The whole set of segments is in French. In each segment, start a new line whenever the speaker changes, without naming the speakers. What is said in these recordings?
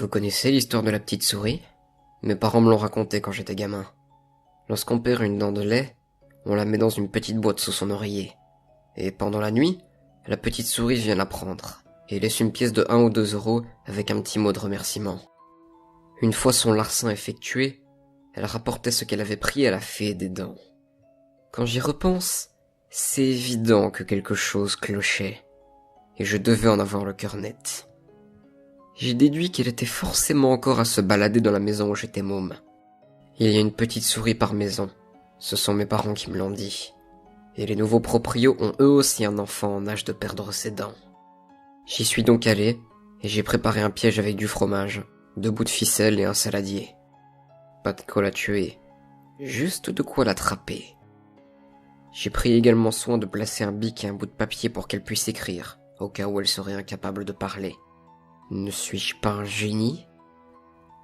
Vous connaissez l'histoire de la petite souris? Mes parents me l'ont racontée quand j'étais gamin. Lorsqu'on perd une dent de lait, on la met dans une petite boîte sous son oreiller. Et pendant la nuit, la petite souris vient la prendre et laisse une pièce de 1 ou 2 euros avec un petit mot de remerciement. Une fois son larcin effectué, elle rapportait ce qu'elle avait pris à la fée des dents. Quand j'y repense, c'est évident que quelque chose clochait, et je devais en avoir le cœur net. J'ai déduit qu'elle était forcément encore à se balader dans la maison où j'étais môme. Il y a une petite souris par maison, ce sont mes parents qui me l'ont dit. Et les nouveaux proprios ont eux aussi un enfant en âge de perdre ses dents. J'y suis donc allé, et j'ai préparé un piège avec du fromage, 2 bouts de ficelle et un saladier. Pas de quoi la tuer, juste de quoi l'attraper. J'ai pris également soin de placer un bic et un bout de papier pour qu'elle puisse écrire, au cas où elle serait incapable de parler. Ne suis-je pas un génie?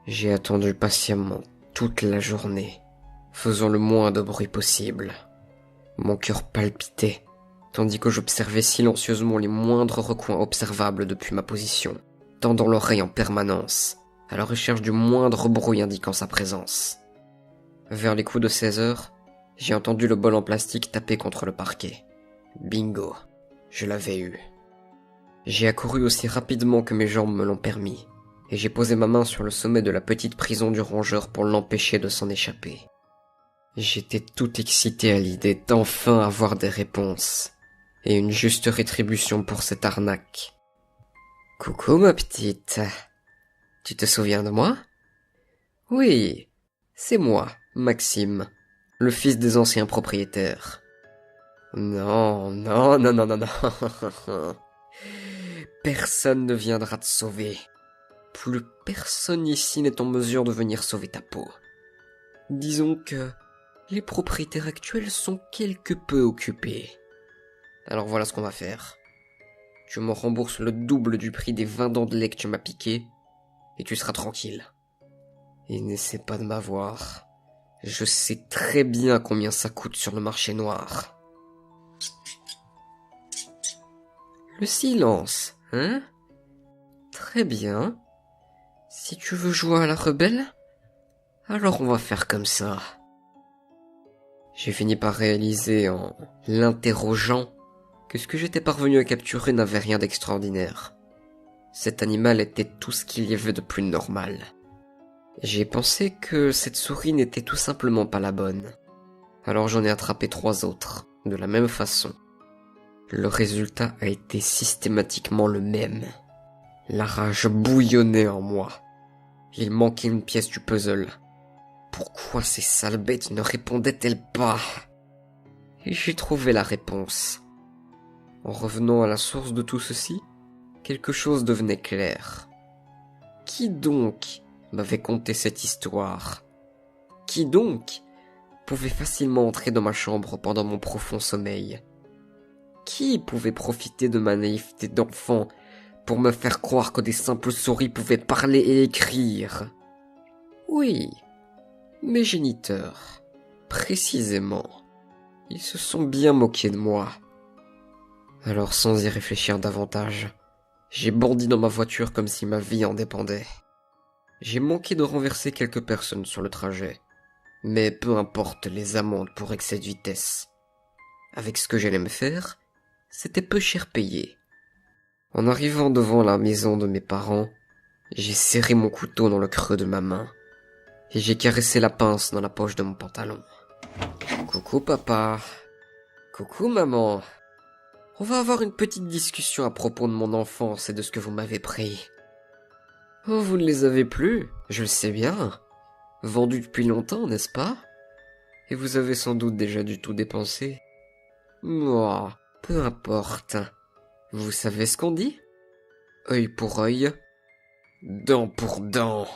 J'ai attendu patiemment toute la journée, faisant le moins de bruit possible. Mon cœur palpitait, tandis que j'observais silencieusement les moindres recoins observables depuis ma position, tendant l'oreille en permanence, à la recherche du moindre bruit indiquant sa présence. Vers les coups de 16 heures, j'ai entendu le bol en plastique taper contre le parquet. Bingo, je l'avais eu. J'ai accouru aussi rapidement que mes jambes me l'ont permis, et j'ai posé ma main sur le sommet de la petite prison du rongeur pour l'empêcher de s'en échapper. J'étais tout excité à l'idée d'enfin avoir des réponses, et une juste rétribution pour cette arnaque. Coucou ma petite, tu te souviens de moi? Oui, c'est moi, Maxime, le fils des anciens propriétaires. Non. Personne ne viendra te sauver. Plus personne ici n'est en mesure de venir sauver ta peau. Disons que les propriétaires actuels sont quelque peu occupés. Alors voilà ce qu'on va faire. Tu me rembourses le double du prix des 20 dents de lait que tu m'as piqué, et tu seras tranquille. Et n'essaie pas de m'avoir. Je sais très bien combien ça coûte sur le marché noir. Le silence, hein? Très bien. Si tu veux jouer à la rebelle, alors on va faire comme ça. J'ai fini par réaliser en l'interrogeant que ce que j'étais parvenu à capturer n'avait rien d'extraordinaire. Cet animal était tout ce qu'il y avait de plus normal. J'ai pensé que cette souris n'était tout simplement pas la bonne. Alors j'en ai attrapé 3 autres, de la même façon. Le résultat a été systématiquement le même. La rage bouillonnait en moi. Il manquait une pièce du puzzle. Pourquoi ces sales bêtes ne répondaient-elles pas? Et j'ai trouvé la réponse. En revenant à la source de tout ceci, quelque chose devenait clair. Qui donc m'avait conté cette histoire? Qui donc pouvait facilement entrer dans ma chambre pendant mon profond sommeil? Qui pouvait profiter de ma naïveté d'enfant pour me faire croire que des simples souris pouvaient parler et écrire? Oui, mes géniteurs, précisément. Ils se sont bien moqués de moi. Alors sans y réfléchir davantage, j'ai bondi dans ma voiture comme si ma vie en dépendait. J'ai manqué de renverser quelques personnes sur le trajet, mais peu importe les amendes pour excès de vitesse. Avec ce que j'allais me faire, c'était peu cher payé. En arrivant devant la maison de mes parents, j'ai serré mon couteau dans le creux de ma main, et j'ai caressé la pince dans la poche de mon pantalon. Coucou papa. Coucou maman. On va avoir une petite discussion à propos de mon enfance et de ce que vous m'avez pris. Oh, vous ne les avez plus, je le sais bien. Vendus depuis longtemps, n'est-ce pas? Et vous avez sans doute déjà du tout dépensé. Moi, peu importe. Vous savez ce qu'on dit? Œil pour œil, dent pour dent.